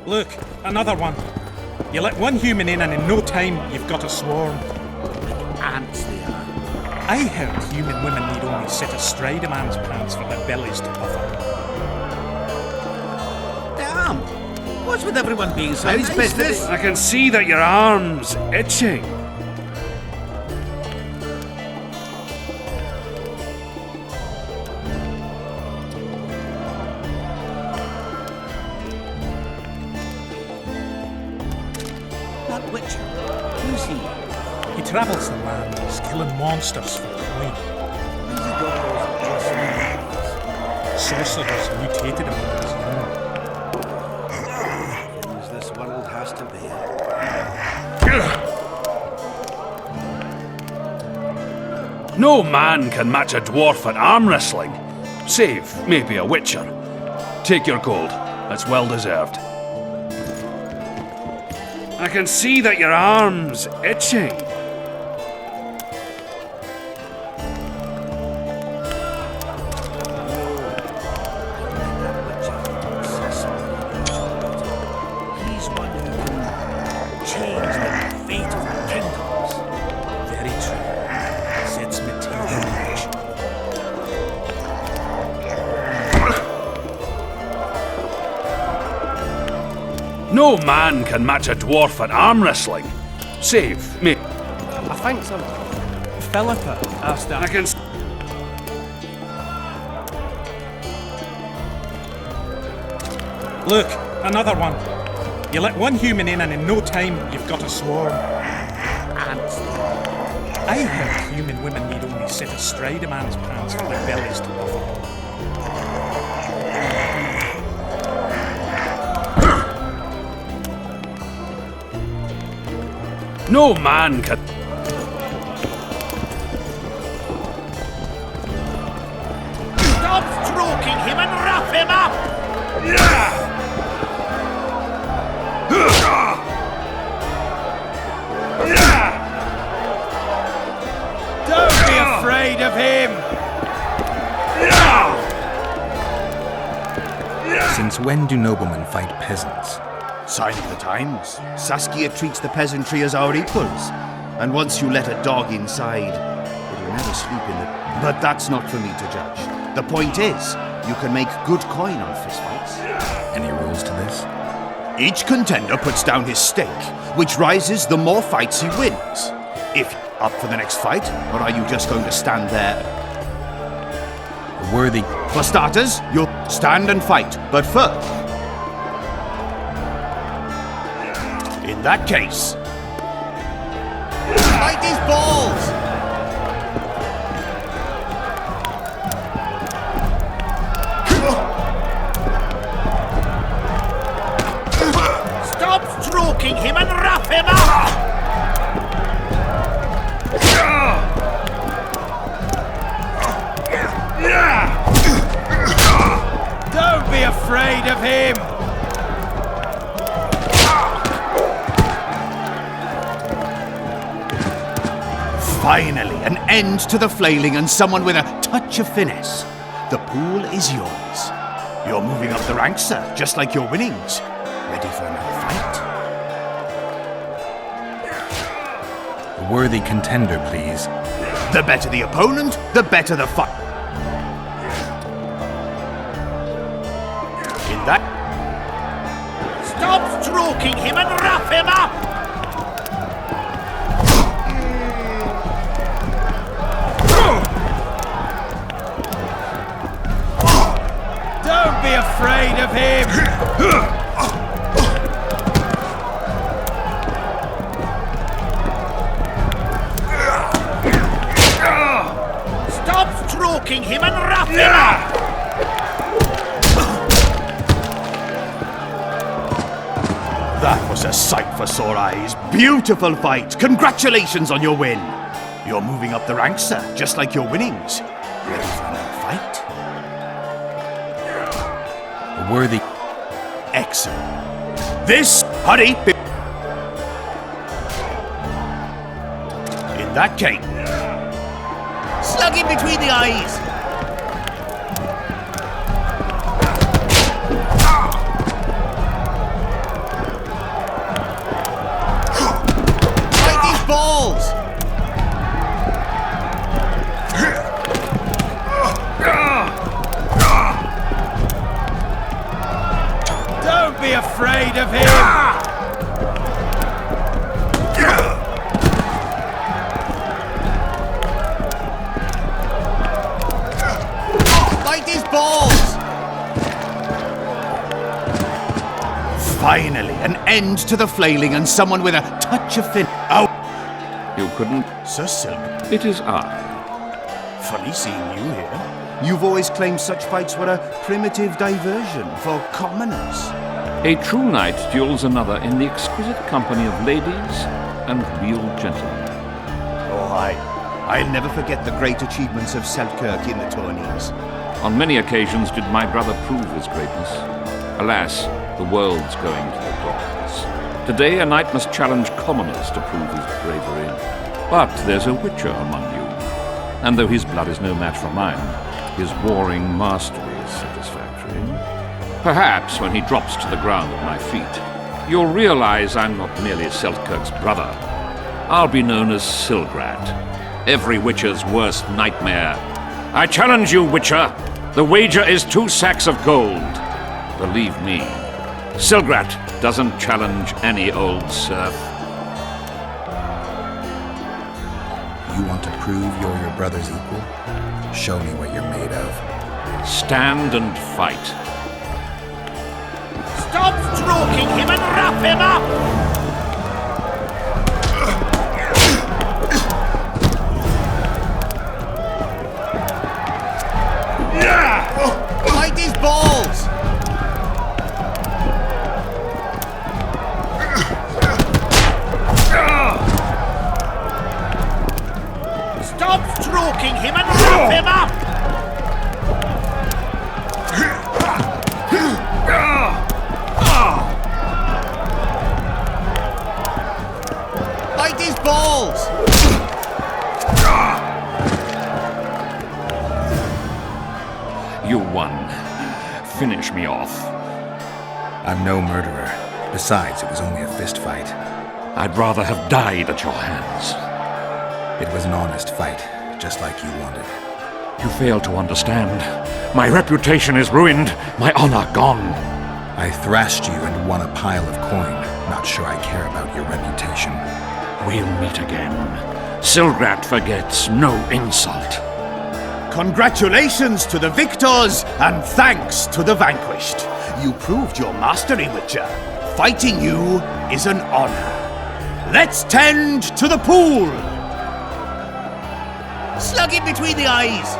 Look, another one. You let one human in and in no time you've got a swarm. Ants they are. I heard human women need only sit astride a man's pants for their bellies to puff up. Damn! What's with everyone being so nice business? I can see that your arm's itching. That witcher, who's he? He travels the land, he's killing monsters for coin. Sorcerers mutated him when he was young. As this world has to be. No man can match a dwarf at arm wrestling, save maybe a witcher. Take your gold, that's well deserved. I can see that your arm's itching. He's one who can change the fate of kingdoms. Very true. Sets material rich. No man can match a dwarf at arm wrestling, save me. I think some Philippa asked I that. can. Look, another one. You let one human in and in no time you've got a swarm. Ants they are. I heard human women need only sit astride a man's pants for their bellies to puff up. No man can. Stop stroking him and rough him up! Don't be afraid of him! Since when do noblemen fight peasants? Sign of the times. Saskia treats the peasantry as our equals. And once you let a dog inside, it'll never sleep in the... But that's not for me to judge. The point is, you can make good coin on fistfights. Any rules to this? Each contender puts down his stake, which rises the more fights he wins. If you're up for the next fight, or are you just going to stand there? A worthy... For starters, you'll stand and fight, but first... In that case... Fight his balls! Stop stroking him and rough him up! Don't be afraid of him! Finally, an end to the flailing and someone with a touch of finesse. The pool is yours. You're moving up the ranks, sir, just like your winnings. Ready for another fight? A worthy contender, please. The better the opponent, the better the fight. In that... Stop stroking him and rough him up! Don't be afraid of him! Stop stroking him and rough him up! That was a sight for sore eyes. Beautiful fight. Congratulations on your win. You're moving up the ranks, sir, just like your winnings. Ready for another fight? A worthy... Excellent. This, hurry! That king. Slug him between the eyes. Bite his balls. Don't be afraid of him! Bite his balls! Finally, an end to the flailing and someone with a touch of fin. Oh, You couldn't. Sir Silk, It is I. funny seeing you here. You've always claimed such fights were a primitive diversion for commoners. A true knight duels another in the exquisite company of ladies and real gentlemen. Oh, I'll never forget the great achievements of Selkirk in the tourneys. On many occasions did my brother prove his greatness. Alas, the world's going to the dogs. Today a knight must challenge commoners to prove his bravery. But there's a witcher among you. And though his blood is no match for mine, his warring mastery is satisfactory. Perhaps when he drops to the ground at my feet, you'll realize I'm not merely Selkirk's brother. I'll be known as Silgrat, every witcher's worst nightmare. I challenge you, witcher. The wager is 2 sacks of gold. Believe me, Silgrat doesn't challenge any old serf. You want to prove you're your brother's equal? Show me what you're made of. Stand and fight. Stop stroking him and wrap him up! Bite his balls! Stop stroking him and wrap him up! Bite his balls! You won. Finish me off. I'm no murderer. Besides, it was only a fist fight. I'd rather have died at your hands. It was an honest fight, just like you wanted. You fail to understand. My reputation is ruined, my honor gone. I thrashed you and won a pile of coin. Not sure I care about your reputation. We'll meet again. Silgrat forgets no insult. Congratulations to the victors, and thanks to the vanquished. You proved your mastery, Witcher. Fighting you is an honor. Let's tend to the pool! Slug him between the eyes!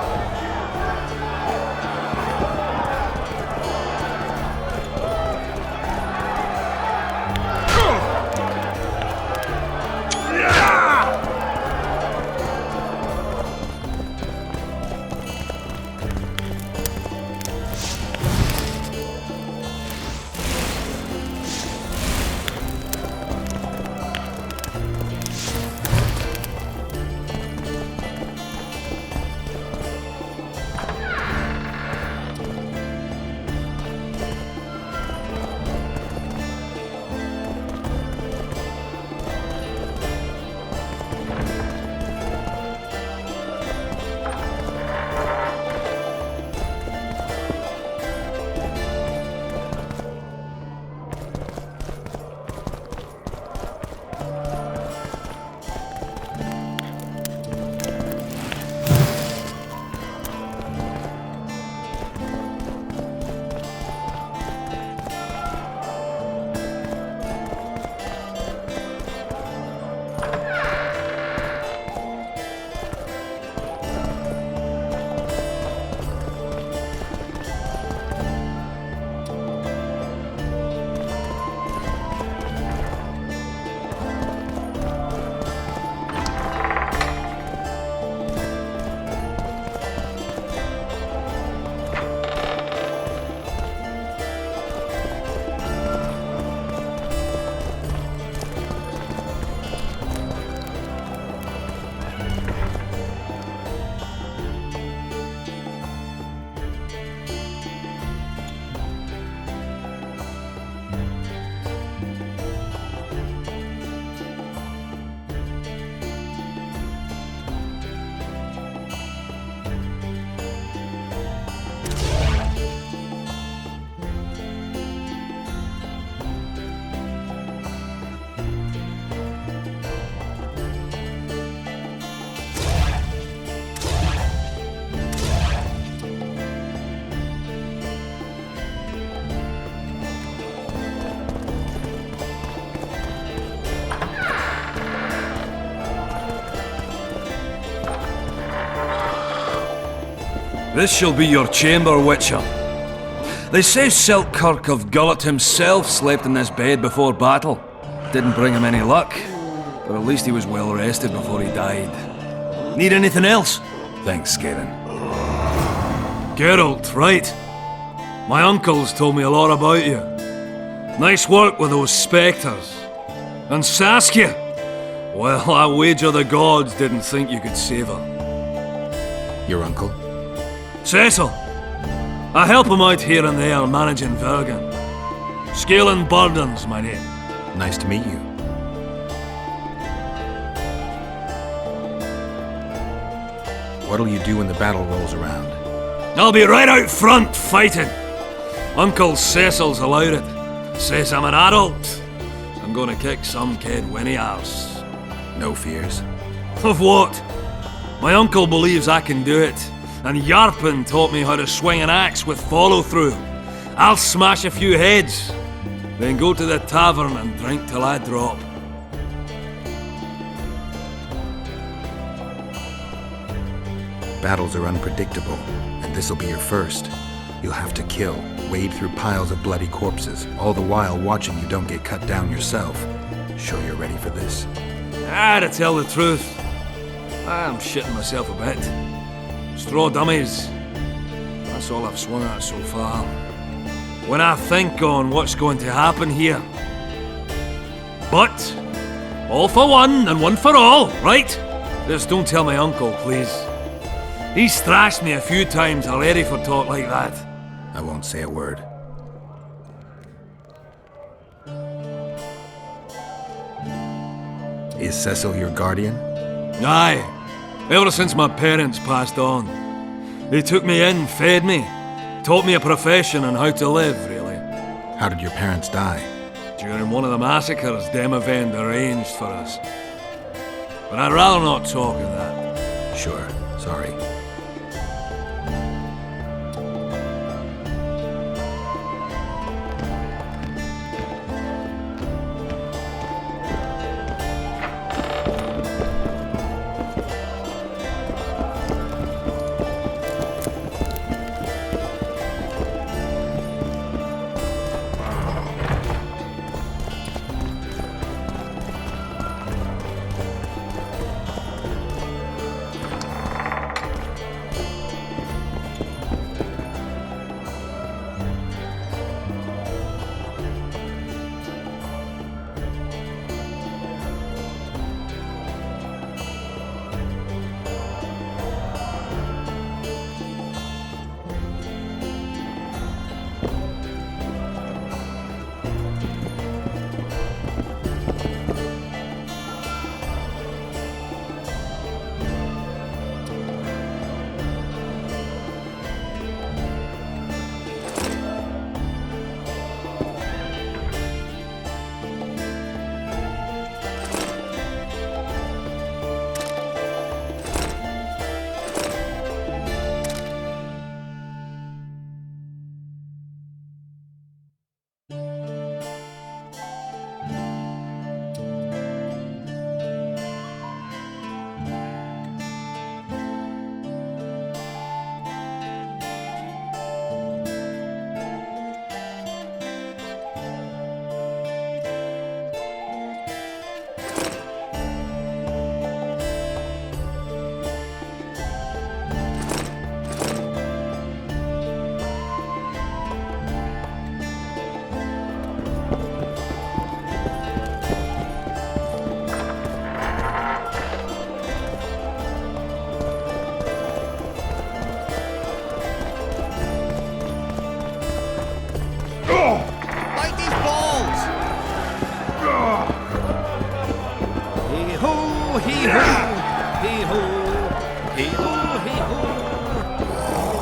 This shall be your chamber, Witcher. They say Selkirk of Gullet himself slept in this bed before battle. Didn't bring him any luck, but at least he was well rested before he died. Need anything else? Thanks, Galen. Geralt, right. My uncles told me a lot about you. Nice work with those spectres. And Saskia! Well, I wager the gods didn't think you could save her. Your uncle? Cecil! I help him out here and there managing Vergen. Scaling burdens, my name. Nice to meet you. What'll you do when the battle rolls around? I'll be right out front fighting. Uncle Cecil's allowed it. Says I'm an adult. I'm gonna kick some kid when he asks. No fears? Of what? My uncle believes I can do it. And Yarpen taught me how to swing an axe with follow-through. I'll smash a few heads, then go to the tavern and drink till I drop. Battles are unpredictable, and this'll be your first. You'll have to kill, wade through piles of bloody corpses, all the while watching you don't get cut down yourself. Sure you're ready for this? To tell the truth, I'm shitting myself a bit. Straw dummies. That's all I've swung at so far. When I think on what's going to happen here. But, all for one and one for all, right? Just don't tell my uncle, please. He's thrashed me a few times already for talk like that. I won't say a word. Is Cecil your guardian? Aye. Ever since my parents passed on. They took me in, fed me, taught me a profession and how to live, really. How did your parents die? During one of the massacres Demavend arranged for us. But I'd rather not talk of that. Sure, sorry.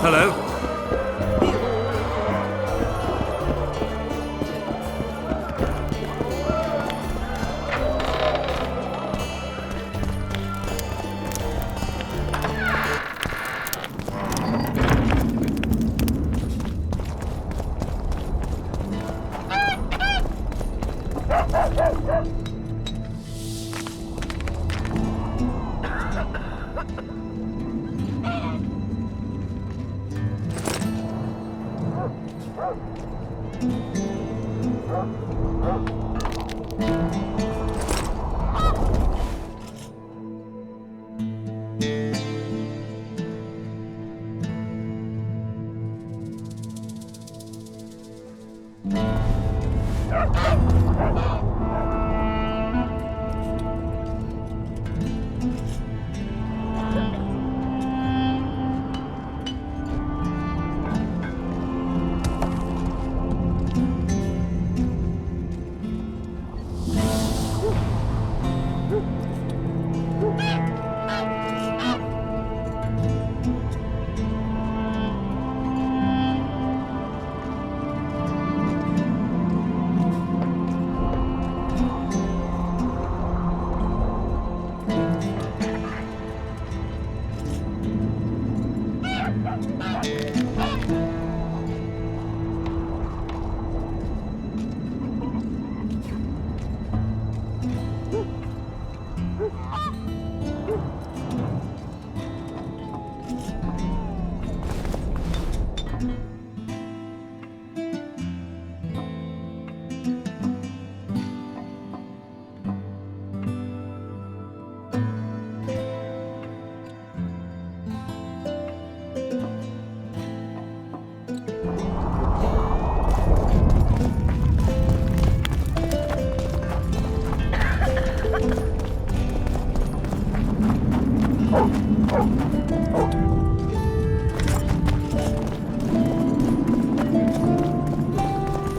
Hello?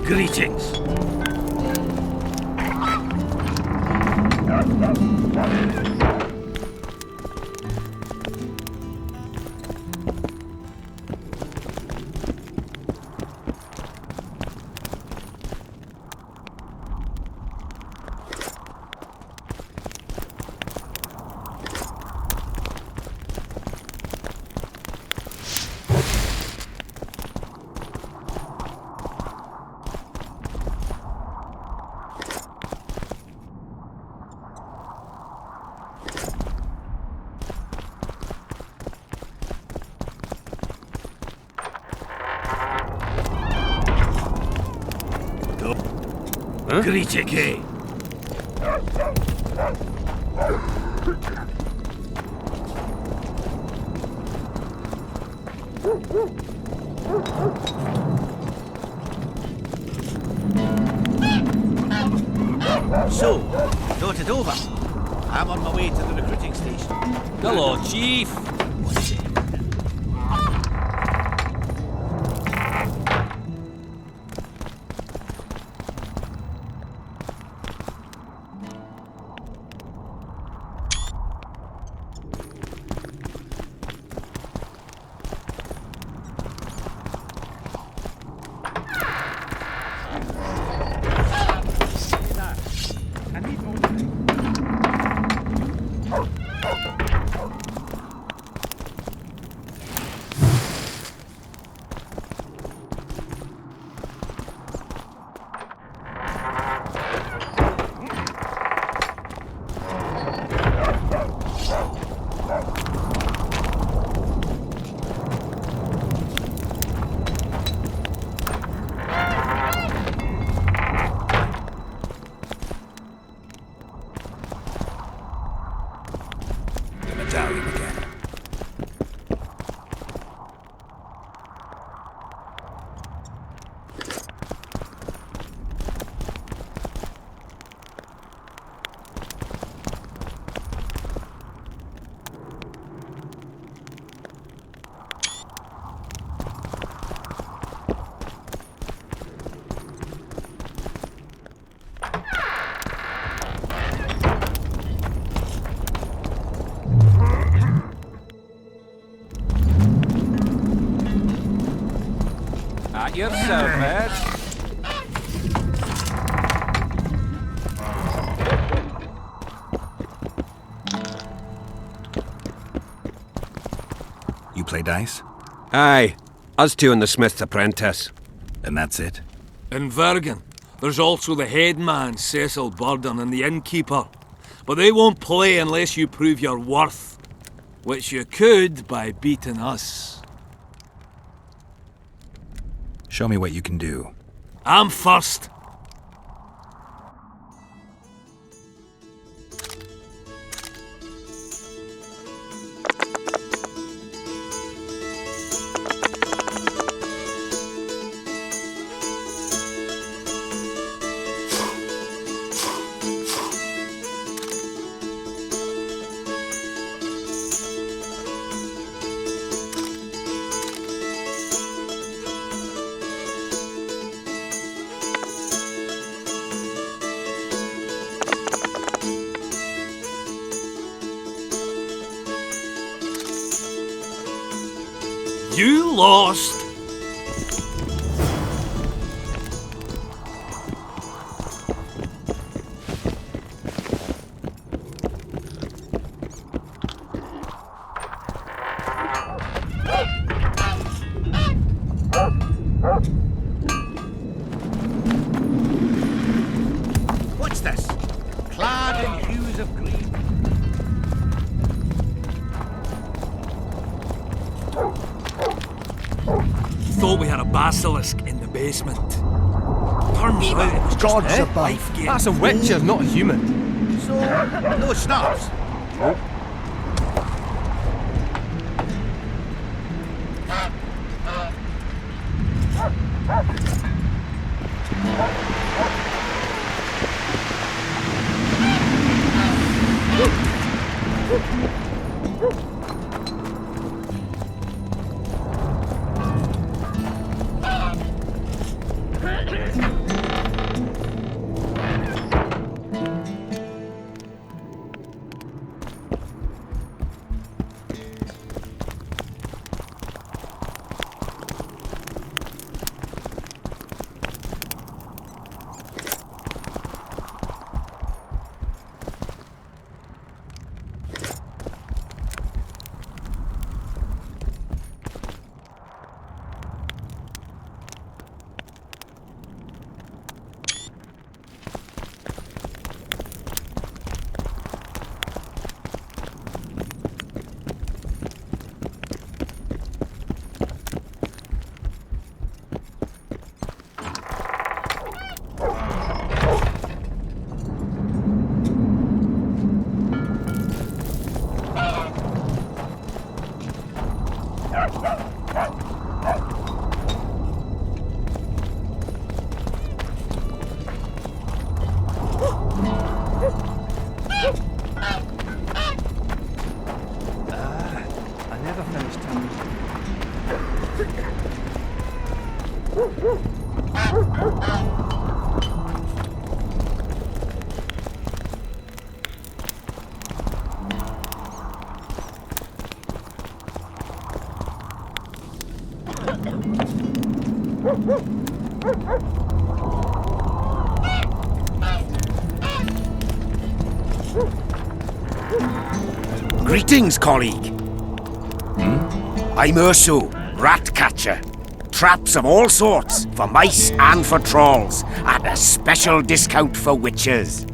Greetings. Greetings, eh? So, thought it over. I'm on my way to the recruiting station. Hello, Chief. I need more time. Medallion again. At your service. You play dice? Aye, us two and the Smith's apprentice. And that's it? In Vergen, there's also the headman, Cecil Burden, and the innkeeper. But they won't play unless you prove your worth. Which you could by beating us. Show me what you can do. I'm first. You lost. What's this? Clad in hues of green. Thought we had a basilisk in the basement. Turns out it was just Gods a above. life game. That's a witcher, not a human. So, no snaps. I never finished him. Greetings, colleague. I'm Urso, rat catcher. Traps of all sorts, for mice and for trolls, at a special discount for witches.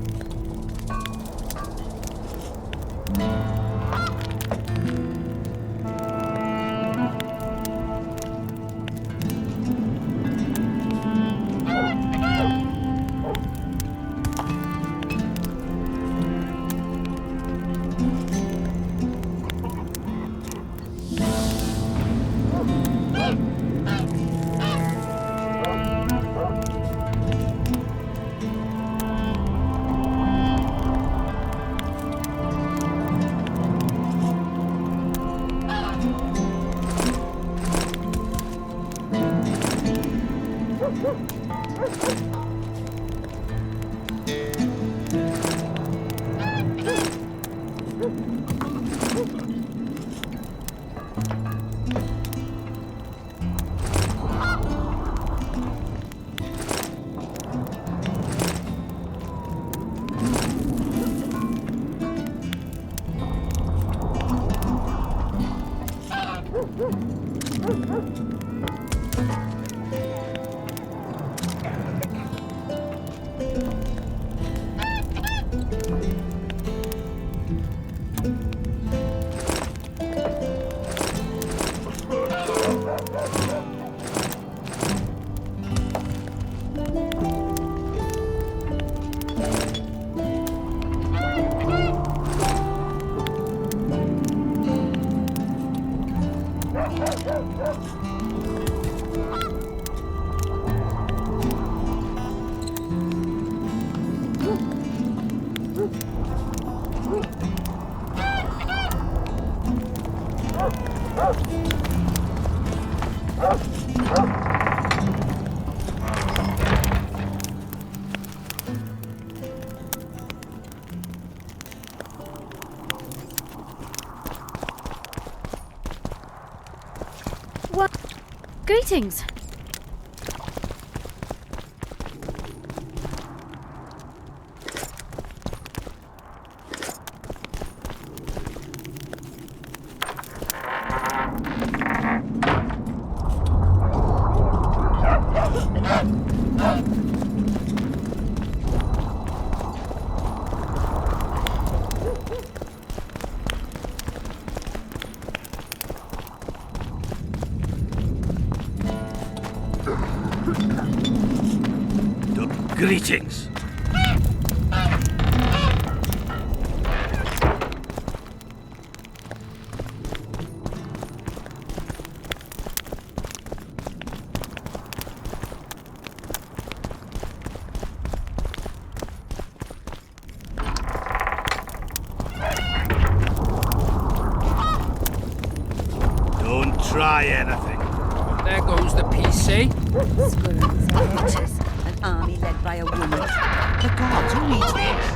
What? Greetings. Greetings. Don't try anything. There goes the PC. Squirrels and witches. An army led by a woman. The gods, who needs this?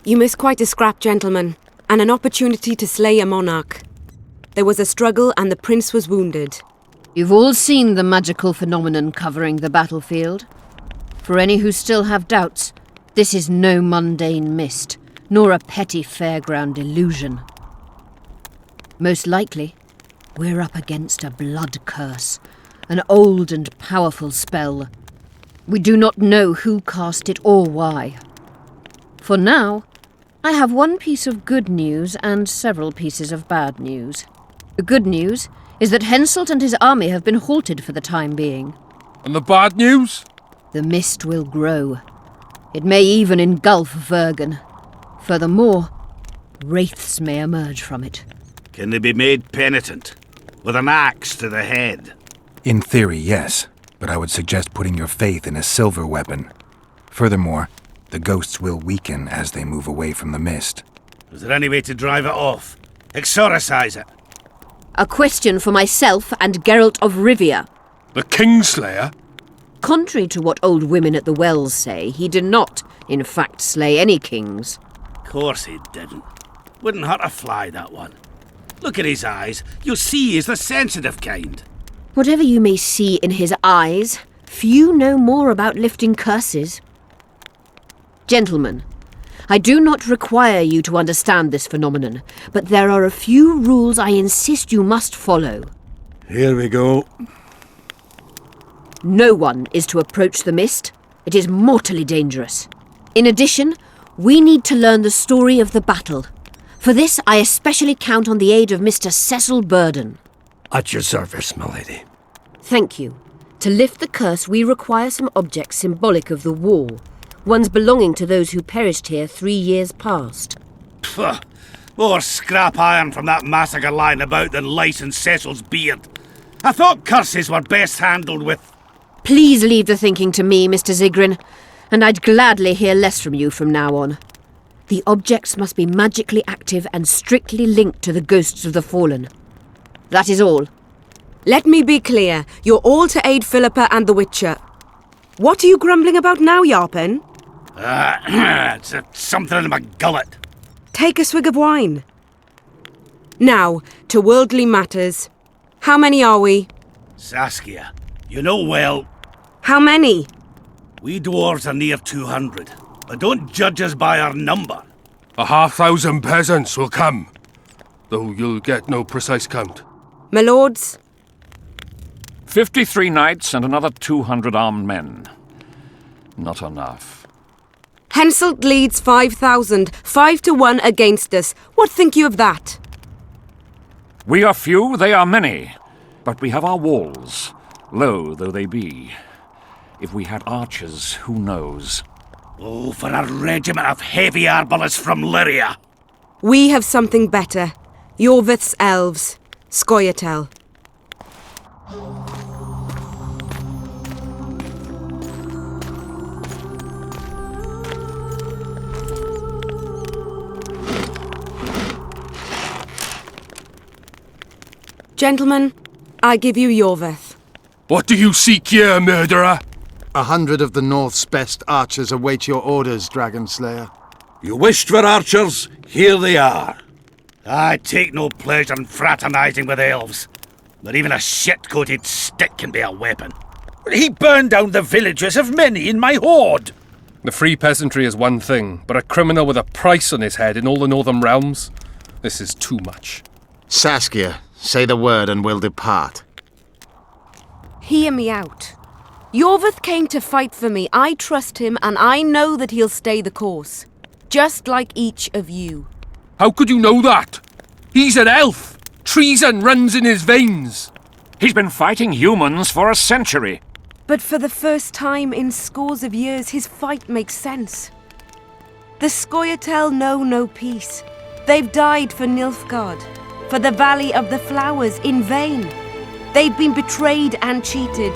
You miss quite a scrap, gentlemen, and an opportunity to slay a monarch. There was a struggle and the prince was wounded. You've all seen the magical phenomenon covering the battlefield. For any who still have doubts, this is no mundane mist, nor a petty fairground illusion. Most likely, we're up against a blood curse, an old and powerful spell. We do not know who cast it or why. For now, I have one piece of good news and several pieces of bad news. The good news is that Henselt and his army have been halted for the time being. And the bad news? The mist will grow. It may even engulf Vergen. Furthermore, wraiths may emerge from it. Can they be made penitent? With an axe to the head? In theory, yes, but I would suggest putting your faith in a silver weapon. Furthermore, the ghosts will weaken as they move away from the mist. Is there any way to drive it off? Exorcise it? A question for myself and Geralt of Rivia. The Kingslayer? Contrary to what old women at the wells say, he did not, in fact, slay any kings. Course he didn't. Wouldn't hurt a fly, that one. Look at his eyes. You'll see he's the sensitive kind. Whatever you may see in his eyes, few know more about lifting curses. Gentlemen, I do not require you to understand this phenomenon, but there are a few rules I insist you must follow. Here we go. No one is to approach the mist. It is mortally dangerous. In addition, we need to learn the story of the battle. For this, I especially count on the aid of Mr. Cecil Burden. At your service, my lady. Thank you. To lift the curse, we require some objects symbolic of the war. Ones belonging to those who perished here 3 years past. Pfft, more scrap iron from that massacre lying about than lice in Cecil's beard. I thought curses were best handled with... Please leave the thinking to me, Mr. Zigrin, and I'd gladly hear less from you from now on. The objects must be magically active and strictly linked to the ghosts of the fallen. That is all. Let me be clear. You're all to aid Philippa and the Witcher. What are you grumbling about now, Yarpen? It's something in my gullet. Take a swig of wine. Now, to worldly matters. How many are we? Saskia, you know well... How many? We dwarves are near 200, but don't judge us by our number. 1,500 peasants will come, though you'll get no precise count. My lords? 53 knights and another 200 armed men. Not enough. Henselt leads 5,000, 5-1 against us. What think you of that? We are few, they are many. But we have our walls, low though they be. If we had archers, who knows? Oh, for a regiment of heavy arbalists from Lyria! We have something better. Yorvith's elves. Scoia'tael. Gentlemen, I give you Yorvith. What do you seek here, murderer? 100 of the North's best archers await your orders, Dragon Slayer. You wished for archers? Here they are. I take no pleasure in fraternizing with elves. But even a shit-coated stick can be a weapon. He burned down the villages of many in my horde. The free peasantry is one thing, but a criminal with a price on his head in all the Northern realms? This is too much. Saskia, say the word and we'll depart. Hear me out. Yorvith came to fight for me. I trust him, and I know that he'll stay the course. Just like each of you. How could you know that? He's an elf. Treason runs in his veins. He's been fighting humans for a century. But for the first time in scores of years, his fight makes sense. The Scoia'tael know no peace. They've died for Nilfgaard, for the Valley of the Flowers, in vain. They'd been betrayed and cheated.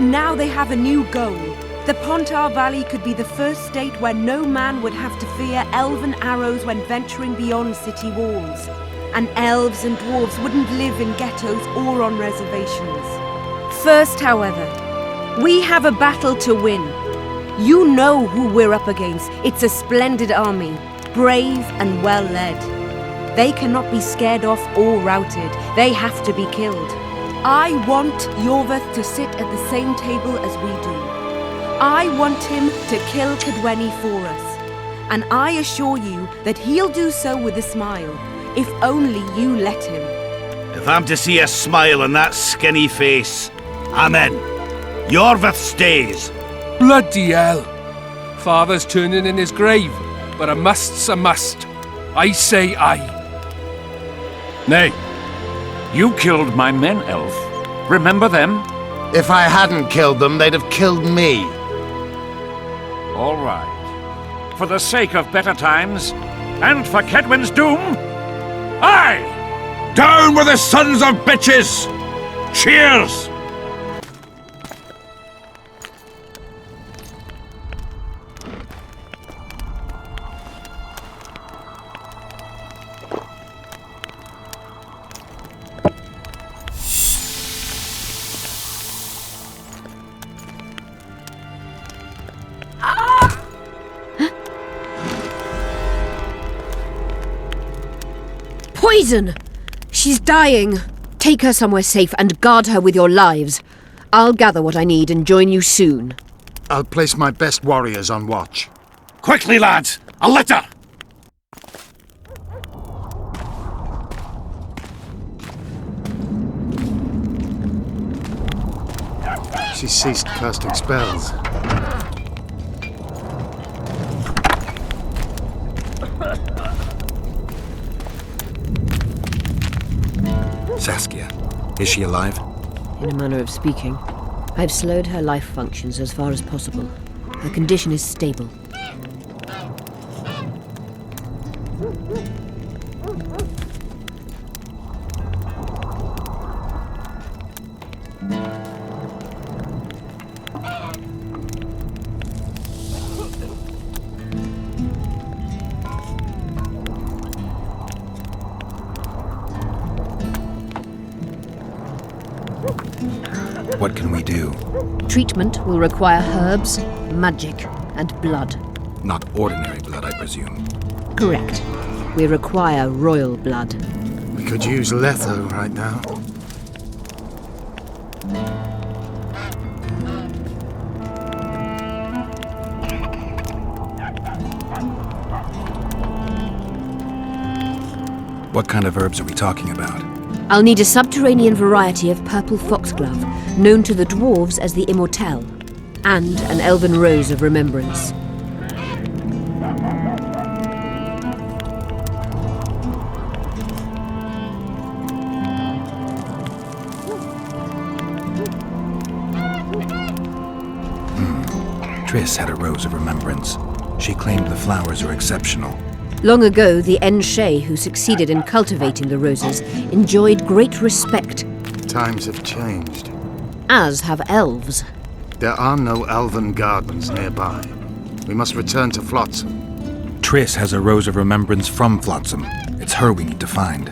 Now they have a new goal. The Pontar Valley could be the first state where no man would have to fear elven arrows when venturing beyond city walls. And elves and dwarves wouldn't live in ghettos or on reservations. First, however, we have a battle to win. You know who we're up against. It's a splendid army, brave and well led. They cannot be scared off or routed. They have to be killed. I want Yorvith to sit at the same table as we do. I want him to kill Cadweni for us. And I assure you that he'll do so with a smile, if only you let him. If I'm to see a smile on that skinny face, I'm in. Yorvith stays. Bloody hell. Father's turning in his grave, but a must's a must. I say aye. Nay. You killed my men, elf. Remember them? If I hadn't killed them, they'd have killed me. All right. For the sake of better times, and for Kedwin's doom, aye! Down with the sons of bitches! Cheers! Poison! She's dying. Take her somewhere safe and guard her with your lives. I'll gather what I need and join you soon. I'll place my best warriors on watch. Quickly, lads! A litter! She ceased casting spells. Saskia, is she alive? In a manner of speaking. I've slowed her life functions as far as possible. Her condition is stable. What can we do? Treatment will require herbs, magic, and blood. Not ordinary blood, I presume. Correct. We require royal blood. We could use Letho right now. What kind of herbs are we talking about? I'll need a subterranean variety of purple foxglove, known to the dwarves as the Immortelle, and an elven rose of remembrance. Triss had a rose of remembrance. She claimed the flowers are exceptional. Long ago, the Enshe who succeeded in cultivating the roses enjoyed great respect. Times have changed. As have elves. There are no elven gardens nearby. We must return to Flotsam. Triss has a rose of remembrance from Flotsam. It's her we need to find.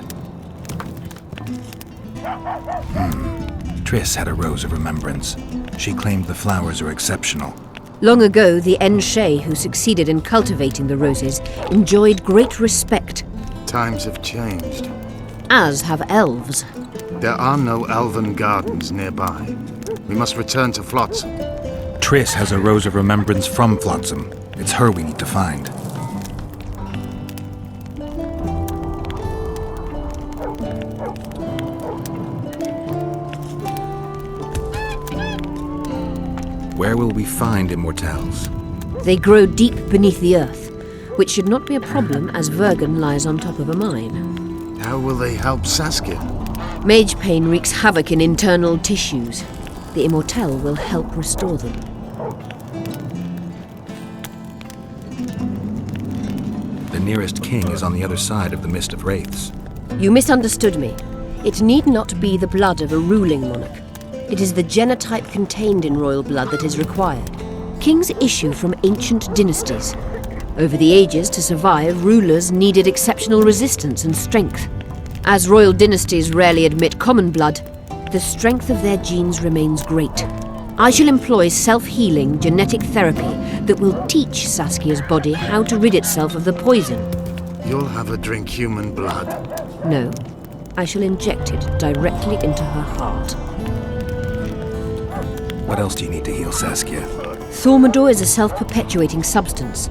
Triss had a rose of remembrance. She claimed the flowers are exceptional. Long ago, the Enshe who succeeded in cultivating the roses enjoyed great respect. Times have changed. As have elves. There are no elven gardens nearby. We must return to Flotsam. Triss has a rose of remembrance from Flotsam. It's her we need to find. Where will we find immortelles? They grow deep beneath the earth, which should not be a problem as Vergen lies on top of a mine. How will they help Saskia? Mage pain wreaks havoc in internal tissues. The immortelle will help restore them. The nearest king is on the other side of the Mist of Wraiths. You misunderstood me. It need not be the blood of a ruling monarch. It is the genotype contained in royal blood that is required. Kings issue from ancient dynasties. Over the ages, to survive, rulers needed exceptional resistance and strength. As royal dynasties rarely admit common blood, the strength of their genes remains great. I shall employ self-healing genetic therapy that will teach Saskia's body how to rid itself of the poison. You'll have her drink human blood. No, I shall inject it directly into her heart. What else do you need to heal Saskia? Thaumadour is a self-perpetuating substance.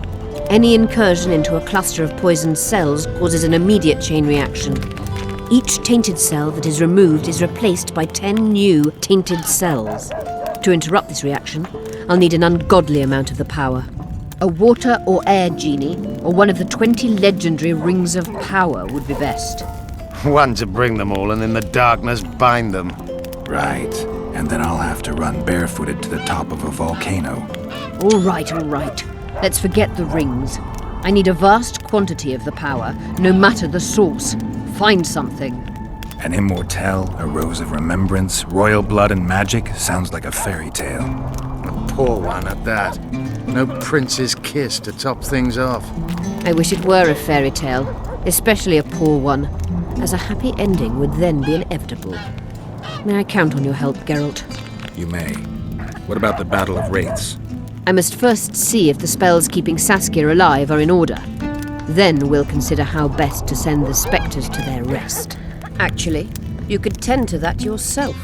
Any incursion into a cluster of poisoned cells causes an immediate chain reaction. Each tainted cell that is removed is replaced by 10 new tainted cells. To interrupt this reaction, I'll need an ungodly amount of the power. A water or air genie, or one of the 20 legendary rings of power would be best. One to bring them all and in the darkness bind them. Right. And then I'll have to run barefooted to the top of a volcano. All right. Let's forget the rings. I need a vast quantity of the power, no matter the source. Find something. An immortelle, a rose of remembrance, royal blood and magic sounds like a fairy tale. A poor one at that. No prince's kiss to top things off. I wish it were a fairy tale, especially a poor one, as a happy ending would then be inevitable. May I count on your help, Geralt? You may. What about the Battle of Wraiths? I must first see if the spells keeping Saskia alive are in order. Then we'll consider how best to send the spectres to their rest. Actually, you could tend to that yourself.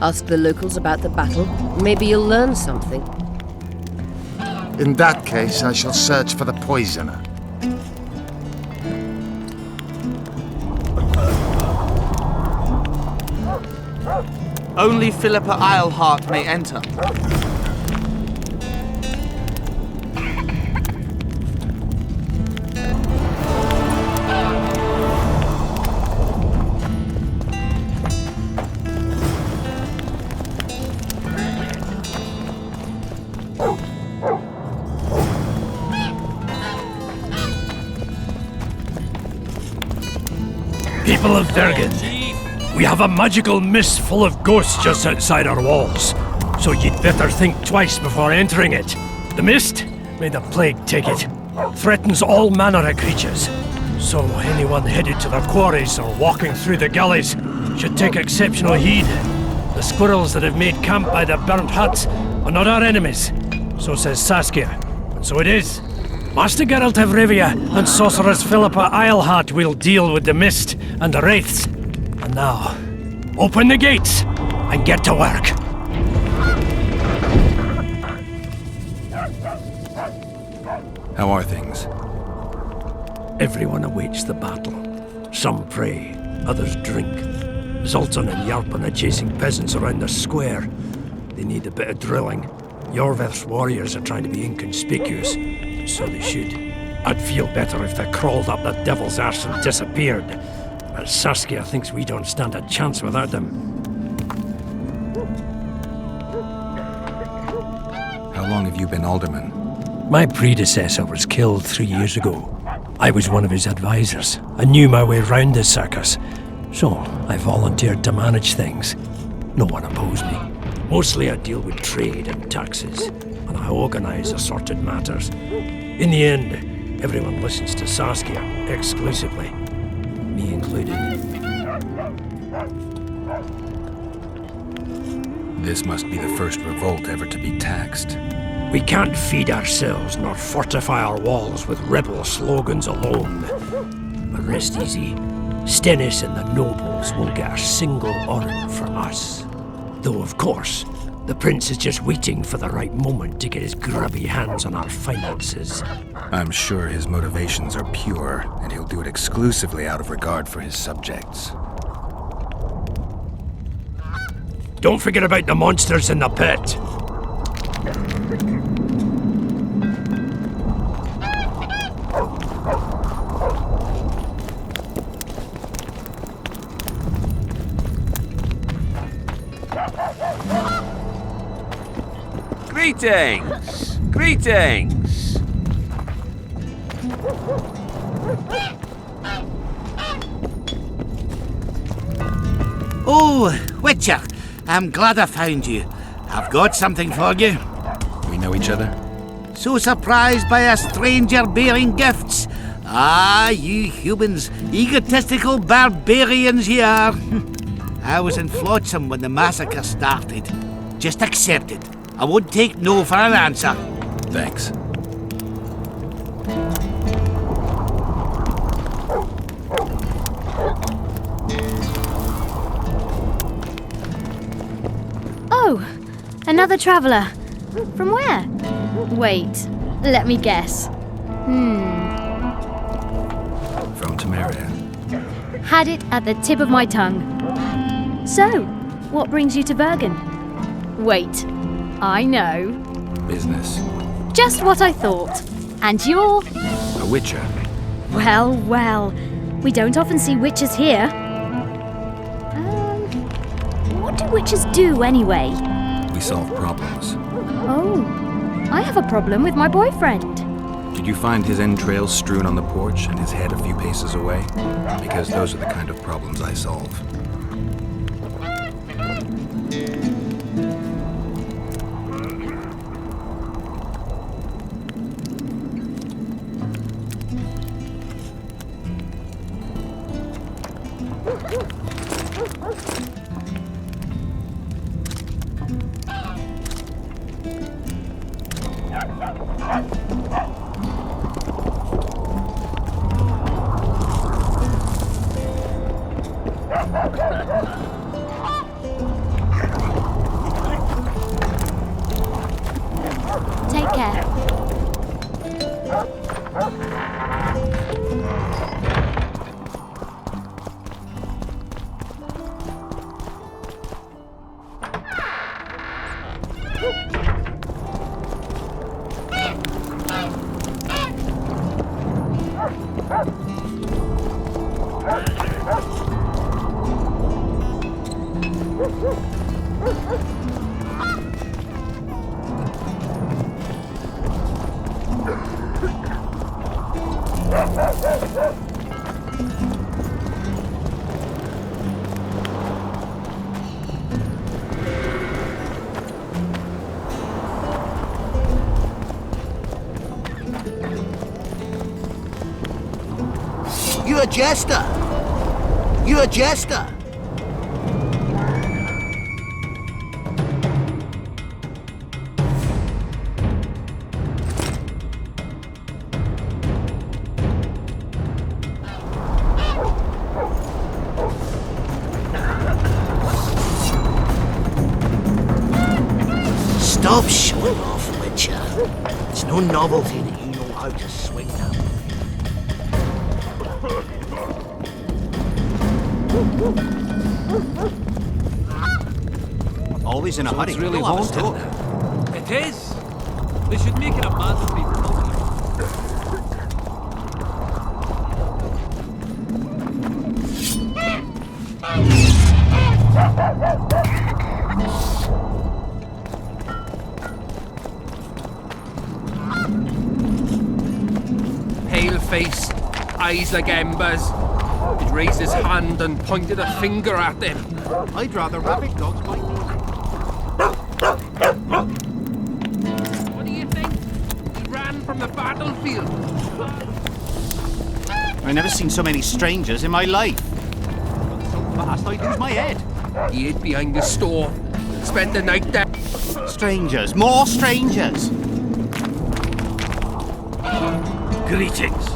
Ask the locals about the battle. Maybe you'll learn something. In that case, I shall search for the poisoner. Only Philippa Eilhart may enter. People of Vergen, we have a magical mist full of ghosts just outside our walls, so you'd better think twice before entering it. The mist, may the plague take it, threatens all manner of creatures, so anyone headed to their quarries or walking through the gullies should take exceptional heed. The squirrels that have made camp by the burnt huts are not our enemies, so says Saskia, and so it is. Master Geralt of Rivia and Sorceress Philippa Eilhart will deal with the mist and the wraiths. And now, open the gates and get to work. How are things? Everyone awaits the battle. Some pray, others drink. Zoltan and Yarpan are chasing peasants around the square. They need a bit of drilling. Yorveth's warriors are trying to be inconspicuous. So they should. I'd feel better if they crawled up the devil's arse and disappeared. But Saskia thinks we don't stand a chance without them. How long have you been alderman? My predecessor was killed 3 years ago. I was one of his advisors. I knew my way round this circus, so I volunteered to manage things. No one opposed me. Mostly I deal with trade and taxes, and I organise assorted matters. In the end, everyone listens to Saskia exclusively, me included. This must be the first revolt ever to be taxed. We can't feed ourselves nor fortify our walls with rebel slogans alone. But rest easy, Stennis and the nobles won't get a single order from us. Though, of course, the prince is just waiting for the right moment to get his grubby hands on our finances. I'm sure his motivations are pure, and he'll do it exclusively out of regard for his subjects. Don't forget about the monsters in the pit. Greetings! Greetings! Oh, Witcher, I'm glad I found you. I've got something for you. We know each other? So surprised by a stranger bearing gifts. Ah, you humans, egotistical barbarians you are. I was in Flotsam when the massacre started. Just accept it. I won't take no for an answer. Thanks. Oh, another traveller. From where? Wait, let me guess. From Temeria. Had it at the tip of my tongue. So, what brings you to Bergen? Wait, I know. Business. Just what I thought. And you're... A witcher. Well, well. We don't often see witches here. What do witches do anyway? We solve problems. Oh, I have a problem with my boyfriend. Did you find his entrails strewn on the porch and his head a few paces away? Because those are the kind of problems I solve. Take care. You're a jester! You're a jester! Stop showing off, Witcher. It's no novelty that you know how to swing them. Always in a hurry. It's really You'll have a haunted stroke. now. It is. They should make it a mandatory for face, eyes like embers. He'd raised his hand and pointed a finger at them. I'd rather rabbit dogs bite me. What do you think? He ran from the battlefield. I never seen so many strangers in my life. So fast I'd lose my head. He hid behind the store. Spent the night there. Strangers, more strangers. Greetings.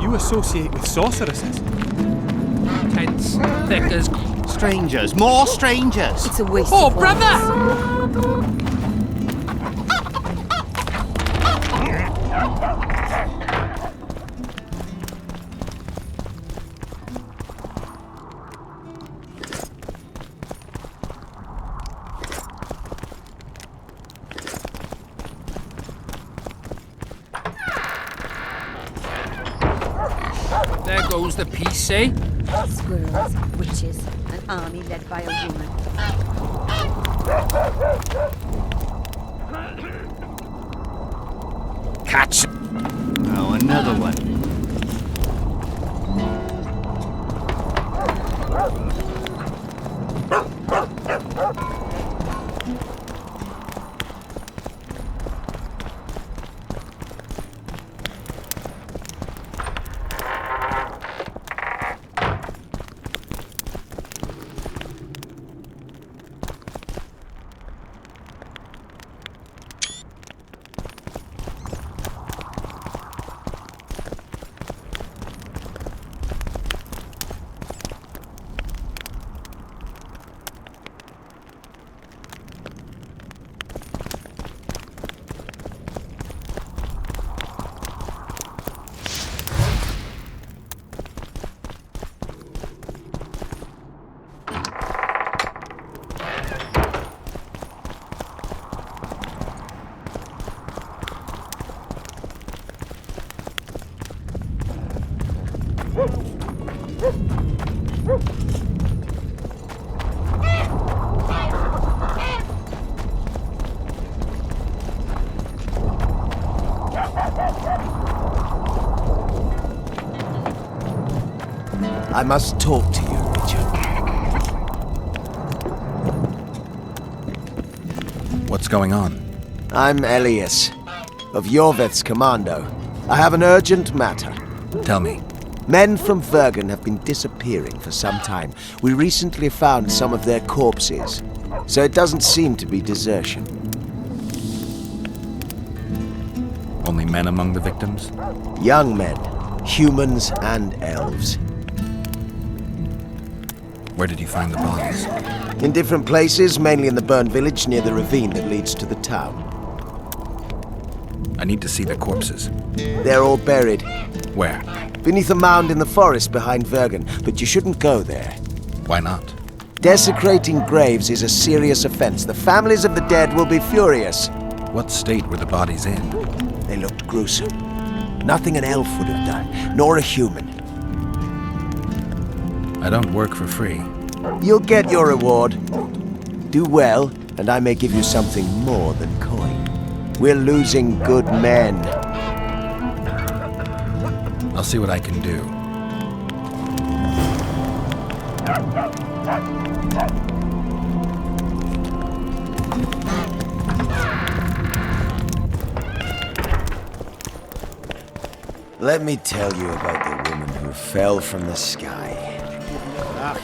You associate with sorceresses? Tense, thick as... Strangers, more strangers. It's a waste Oh, of brother! There goes the peace, eh? Squirrels, witches, an army led by a woman. Catch. Oh, another one. I must talk to you, Richard. What's going on? I'm Elias, of Yorveth's commando. I have an urgent matter. Tell me. Men from Vergen have been disappearing for some time. We recently found some of their corpses, so it doesn't seem to be desertion. Only men among the victims? Young men, humans and elves. Where did you find the bodies? In different places, mainly in the burned village near the ravine that leads to the town. I need to see the corpses. They're all buried. Where? Beneath a mound in the forest behind Vergen, but you shouldn't go there. Why not? Desecrating graves is a serious offense. The families of the dead will be furious. What state were the bodies in? They looked gruesome. Nothing an elf would have done, nor a human. I don't work for free. You'll get your reward. Do well, and I may give you something more than coin. We're losing good men. I'll see what I can do. Let me tell you about the woman who fell from the sky.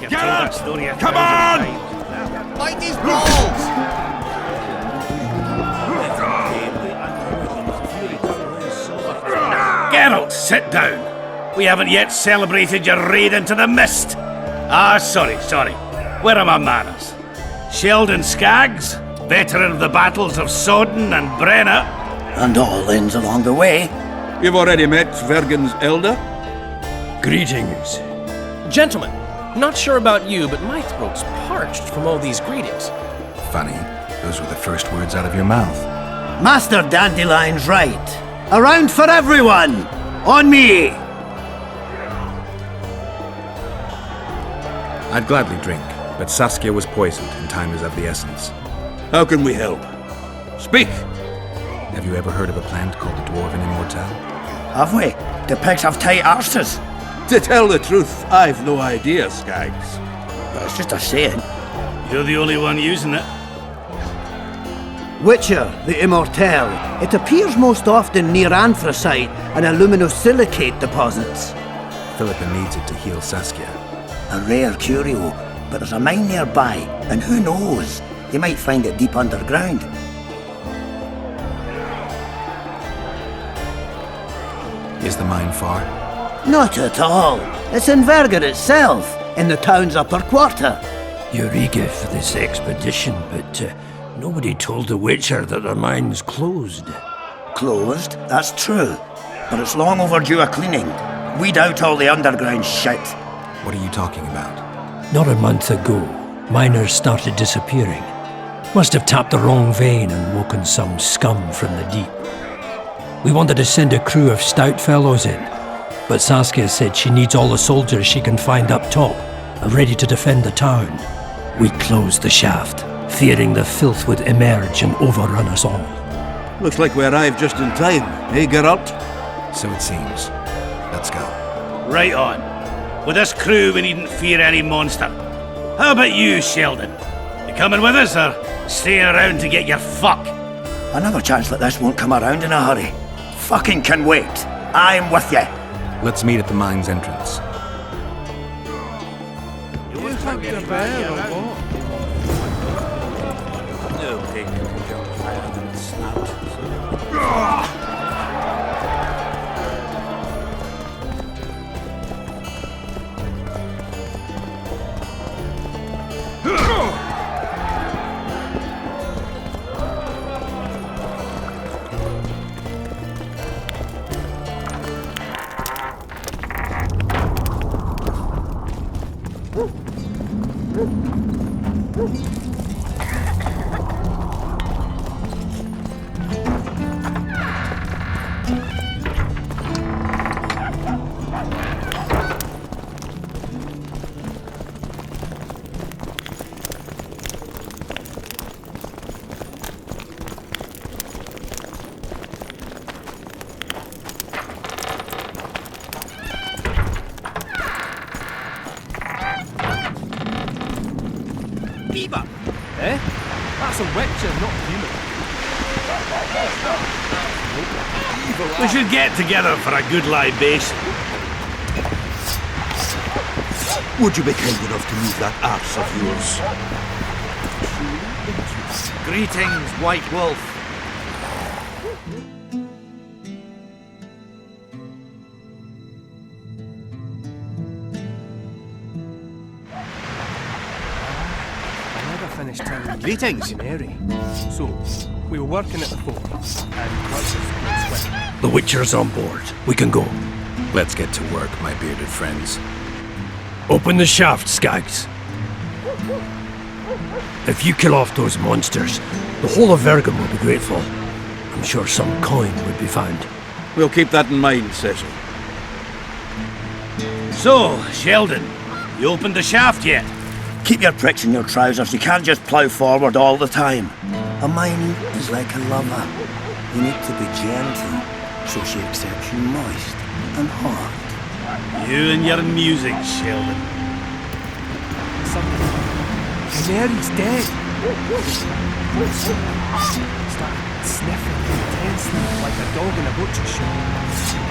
Get up! Come on! Bite these balls! Geralt, sit down. We haven't yet celebrated your raid into the mist. Sorry. Where are my manners? Sheldon Skaggs, veteran of the battles of Sodden and Brenna. And all ends along the way. You've already met Vergen's elder? Greetings. Gentlemen, not sure about you, but my throat's parched from all these greetings. Funny, those were the first words out of your mouth. Master Dandelion's right. Around for everyone! On me! I'd gladly drink, but Saskia was poisoned and time is of the essence. How can we help? Speak! Have you ever heard of a plant called the Dwarven Immortelle? Have we? The pigs have tight arses. To tell the truth, I've no idea, Skaggs. That's just a saying. You're the only one using it. Witcher, the Immortelle. It appears most often near anthracite and aluminosilicate deposits. Philippa needs it to heal Saskia. A rare curio, but there's a mine nearby, and who knows? You might find it deep underground. Is the mine far? Not at all. It's in Verger itself, in the town's upper quarter. You're eager for this expedition, but nobody told the Witcher that the mine's closed. Closed? That's true. But it's long overdue a cleaning. Weed out all the underground shit. What are you talking about? Not a month ago, miners started disappearing. Must have tapped the wrong vein and woken some scum from the deep. We wanted to send a crew of stout fellows in, but Saskia said she needs all the soldiers she can find up top and ready to defend the town. We closed the shaft, fearing the filth would emerge and overrun us all. Looks like we arrived just in time, eh, Geralt? So it seems. Let's go. Right on. With this crew, we needn't fear any monster. How about you, Sheldon? You coming with us, or staying around to get your fuck? Another chance like this won't come around in a hurry. Fucking can wait. I'm with you. Let's meet at the mine's entrance. Eh? That's a witcher, not human. We should get together for a good libation. Would you be kind enough to move that arse of yours? Greetings, White Wolf. Finished telling Greetings. Mary. So, we were working at the fort, and Francis went The Witcher's on board. We can go. Let's get to work, my bearded friends. Open the shaft, Skaggs. If you kill off those monsters, the whole of Vergen will be grateful. I'm sure some coin would be found. We'll keep that in mind, Cecil. So, Sheldon, you opened the shaft yet? Keep your pricks in your trousers. You can't just plough forward all the time. A mine is like a lover. You need to be gentle, so she accepts you moist and hard. You and your music, Sheldon. Mary's dead. Started sniffing intensely like a dog in a butcher shop.